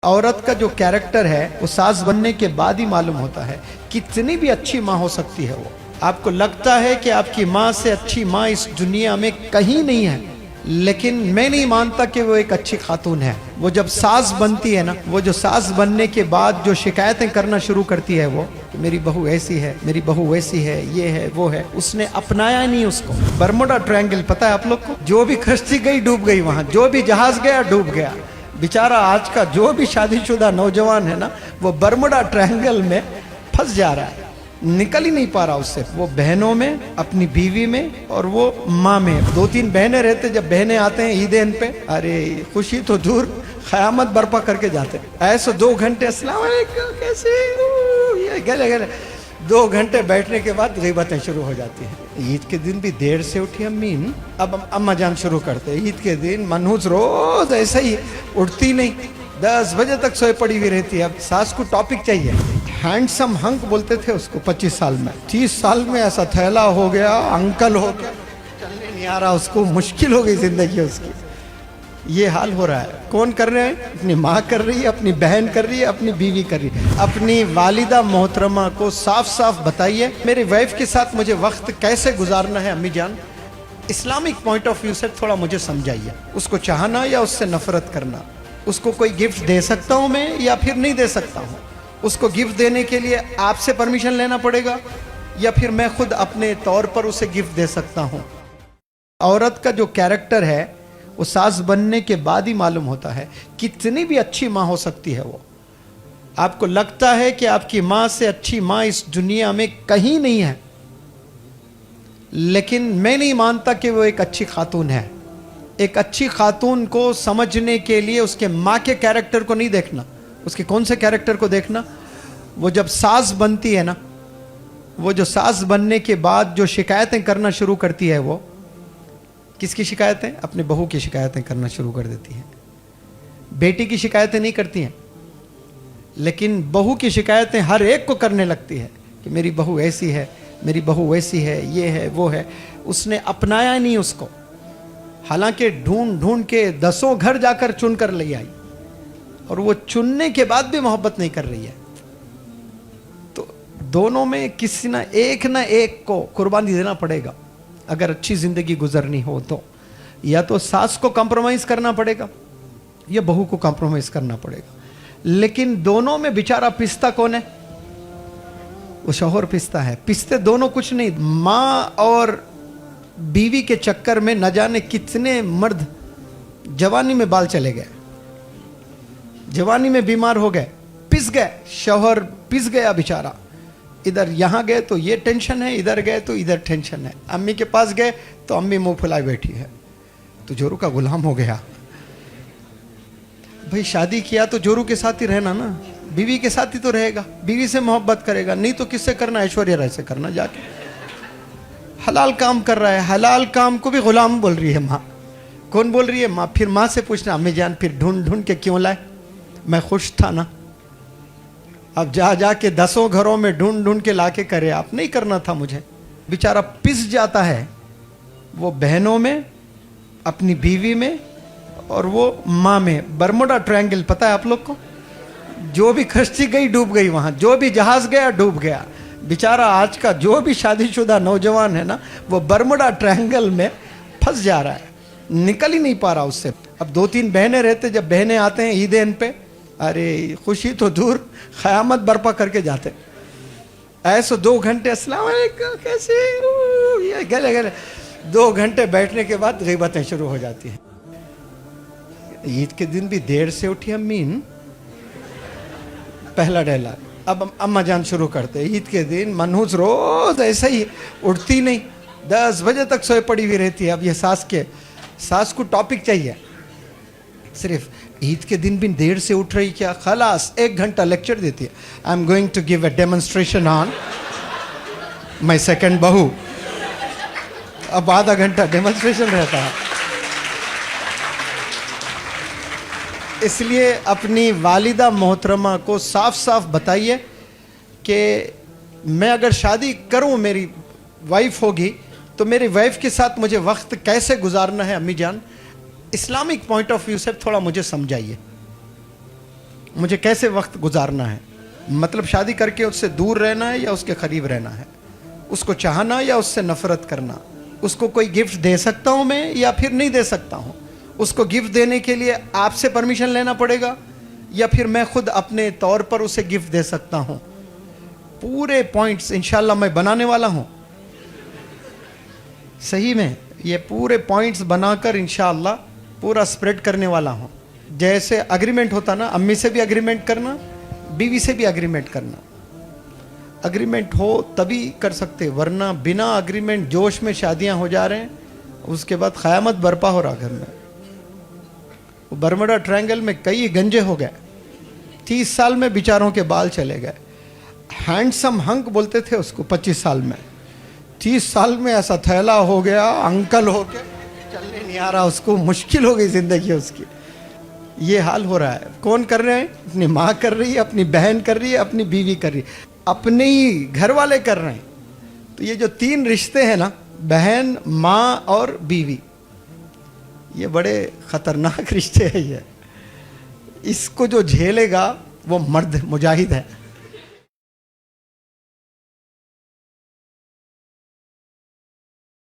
औरत का जो कैरेक्टर है वो सास बनने के बाद ही मालूम होता है। कितनी भी अच्छी माँ हो सकती है वो, आपको लगता है कि आपकी माँ से अच्छी माँ इस दुनिया में कहीं नहीं है, लेकिन मैं नहीं मानता कि वो एक अच्छी खातून है। वो जब सास बनती है ना, वो जो सास बनने के बाद जो शिकायतें करना शुरू करती है वो, मेरी बहू ऐसी है, मेरी बहू वैसी है, ये है वो है, उसने अपनाया नहीं उसको। बर्मुडा ट्रायंगल पता है आप लोग को? जो भी कश्ती गई डूब गई, वहां जो भी जहाज गया डूब गया। बेचारा आज का जो भी शादीशुदा नौजवान है ना, वो बर्मुडा ट्रायंगल में फंस जा रहा है, निकल ही नहीं पा रहा उससे। वो बहनों में, अपनी बीवी में और वो माँ में। दो तीन बहनें रहते, जब बहनें आते हैं ईदेन पे, अरे खुशी तो दूर, क़यामत बर्पा करके जाते। ऐसे 2 घंटे अस्सलाम वालेकुम कैसे, ये गले गले 2 घंटे बैठने के बाद ग़ीबतें शुरू हो जाती हैं। ईद के दिन भी देर से उठी अम्मी, अब अम्मा जान शुरू करते। ईद के दिन मनहूस रोज ऐसा ही उठती नहीं, 10 बजे तक सोए पड़ी हुई रहती है। अब सास को टॉपिक चाहिए। हैंडसम हंक बोलते थे उसको 25 साल में। 30 साल में ऐसा थैला हो गया, अंकल हो गया, चलने नहीं आ रहा उसको, मुश्किल हो गई जिंदगी उसकी। ये हाल हो रहा है। कौन कर रहे हैं? अपनी माँ कर रही है, अपनी बहन कर रही है, अपनी बीवी कर रही है। अपनी वालिदा मोहतरमा को साफ साफ बताइए, मेरी वाइफ के साथ मुझे वक्त कैसे गुजारना है अम्मी जान, इस्लामिक पॉइंट ऑफ व्यू से थोड़ा मुझे समझाइए। उसको चाहना या उससे नफरत करना? उसको कोई गिफ्ट दे सकता हूँ मैं या फिर नहीं दे सकता हूँ? उसको गिफ्ट देने के लिए आपसे परमिशन लेना पड़ेगा या फिर मैं खुद अपने तौर पर उसे गिफ्ट दे सकता हूँ? औरत का जो कैरेक्टर है वो सास बनने के बाद ही मालूम होता है। कितनी भी अच्छी माँ हो सकती है वो, आपको लगता है कि आपकी माँ से अच्छी माँ इस दुनिया में कहीं नहीं है, लेकिन मैं नहीं मानता कि वो एक अच्छी खातून है। एक अच्छी खातून को समझने के लिए उसके माँ के कैरेक्टर को नहीं देखना, उसके कौन से कैरेक्टर को देखना। वो जब सास बनती है ना, वो जो सास बनने के बाद जो शिकायतें करना शुरू करती है, वो किसकी शिकायतें? अपने बहू की शिकायतें करना शुरू कर देती है। बेटी की शिकायतें नहीं करती हैं, लेकिन बहू की शिकायतें हर एक को करने लगती है कि मेरी बहू ऐसी है, मेरी बहू वैसी है, ये है वो है। उसने अपनाया नहीं उसको, हालांकि ढूंढ ढूंढ के 10 घर जाकर चुन कर ले आई, और वो चुनने के बाद भी मोहब्बत नहीं कर रही है। तो दोनों में किसी ना एक को कुर्बानी देना पड़ेगा अगर अच्छी जिंदगी गुजरनी हो तो। या तो सास को कॉम्प्रोमाइज करना पड़ेगा या बहू को कॉम्प्रोमाइज करना पड़ेगा। लेकिन दोनों में बेचारा पिसता कौन है? वो शौहर पिसता है। पिसते दोनों कुछ नहीं, माँ और बीवी के चक्कर में न जाने कितने मर्द जवानी में बाल चले गए, जवानी में बीमार हो गए, पिस गए। शौहर पिस गया बेचारा। इधर यहाँ गए तो ये टेंशन है, इधर गए तो इधर टेंशन है। अम्मी के पास गए तो अम्मी मुंह फुलाए बैठी है, तो जोरू का गुलाम हो गया। भाई शादी किया तो जोरू के साथ ही रहना ना, बीवी के साथ ही तो रहेगा, बीवी से मोहब्बत करेगा, नहीं तो किससे करना? ऐश्वर्या राय से करना जाके। हलाल काम कर रहा है, हलाल काम को भी गुलाम बोल रही है माँ। कौन बोल रही है? माँ। फिर माँ से पूछना, अम्मी जान फिर ढूंढ ढूंढ के क्यों लाए? मैं खुश था ना। अब जा जा के 10 घरों में ढूंढ ढूंढ के लाके करे, आप नहीं करना था मुझे। बेचारा पिस जाता है वो बहनों में, अपनी बीवी में और वो माँ में। बर्मुडा ट्रायंगल पता है आप लोग को? जो भी कश्ती गई डूब गई, वहां जो भी जहाज गया डूब गया। बेचारा आज का जो भी शादीशुदा नौजवान है ना, वो बर्मुडा ट्रायंगल में फंस जा रहा है, निकल ही नहीं पा रहा उससे। अब 2-3 बहनें रहते, जब बहनें आते हैं ईदेन पे, अरे खुशी तो दूर, क़यामत बर्पा करके जाते। ऐसे 2 घंटे अस्सलाम वालेकुम कैसे, ये गले गले 2 घंटे बैठने के बाद ग़ीबतें शुरू हो जाती हैं। ईद के दिन भी देर से उठी अम्मी, पहला डायलॉग। अब अम्मा जान शुरू करते। ईद के दिन मनहूस रोज ऐसा ही उठती नहीं, 10 बजे तक सोए पड़ी हुई रहती है। अब ये सास को टॉपिक चाहिए सिर्फ। ईद के दिन भी देर से उठ रही क्या? खलास 1 घंटा लेक्चर देती है। I am going to give a demonstration on my second बहू। अब आधा घंटा डेमोन्स्ट्रेशन रहता है। इसलिए अपनी वालिदा मोहतरमा को साफ साफ बताइए कि मैं अगर शादी करूं, मेरी वाइफ होगी, तो मेरी वाइफ के साथ मुझे वक्त कैसे गुजारना है अम्मी जान, इस्लामिक पॉइंट ऑफ व्यू से थोड़ा मुझे समझाइए। मुझे कैसे वक्त गुजारना है, मतलब शादी करके उससे दूर रहना है या उसके करीब रहना है, उसको चाहना या उससे नफरत करना, उसको कोई गिफ्ट दे सकता हूं मैं या फिर नहीं दे सकता हूं, उसको गिफ्ट देने के लिए आपसे परमिशन लेना पड़ेगा या फिर मैं खुद अपने तौर पर उसे गिफ्ट दे सकता हूं। पूरे पॉइंट्स इंशाल्लाह मैं बनाने वाला हूं, सही में ये पूरे पॉइंट्स बनाकर इंशाल्लाह पूरा स्प्रेड करने वाला हूं। जैसे अग्रीमेंट होता ना, अम्मी से भी अग्रीमेंट करना, बीवी से भी अग्रीमेंट करना। अग्रीमेंट हो तभी कर सकते, वरना बिना अग्रीमेंट जोश में शादियां हो जा रहे हैं, उसके बाद क़यामत बर्पा हो रहा घर में। बर्मुडा ट्रायंगल में कई गंजे हो गए, 30 साल में बेचारों के बाल चले गए। हैंडसम हंक बोलते थे उसको 25 साल में, 30 साल में ऐसा थैला हो गया, अंकल हो गया, चलने नहीं आ रहा उसको, मुश्किल हो गई जिंदगी उसकी। ये हाल हो रहा है। कौन कर रहे हैं? अपनी माँ कर रही है, अपनी बहन कर रही है, अपनी बीवी कर रही है, अपने ही घर वाले कर रहे हैं। तो ये जो 3 रिश्ते हैं ना, बहन, माँ और बीवी, ये बड़े खतरनाक रिश्ते हैं। ये इसको जो झेलेगा वो मर्द मुजाहिद है।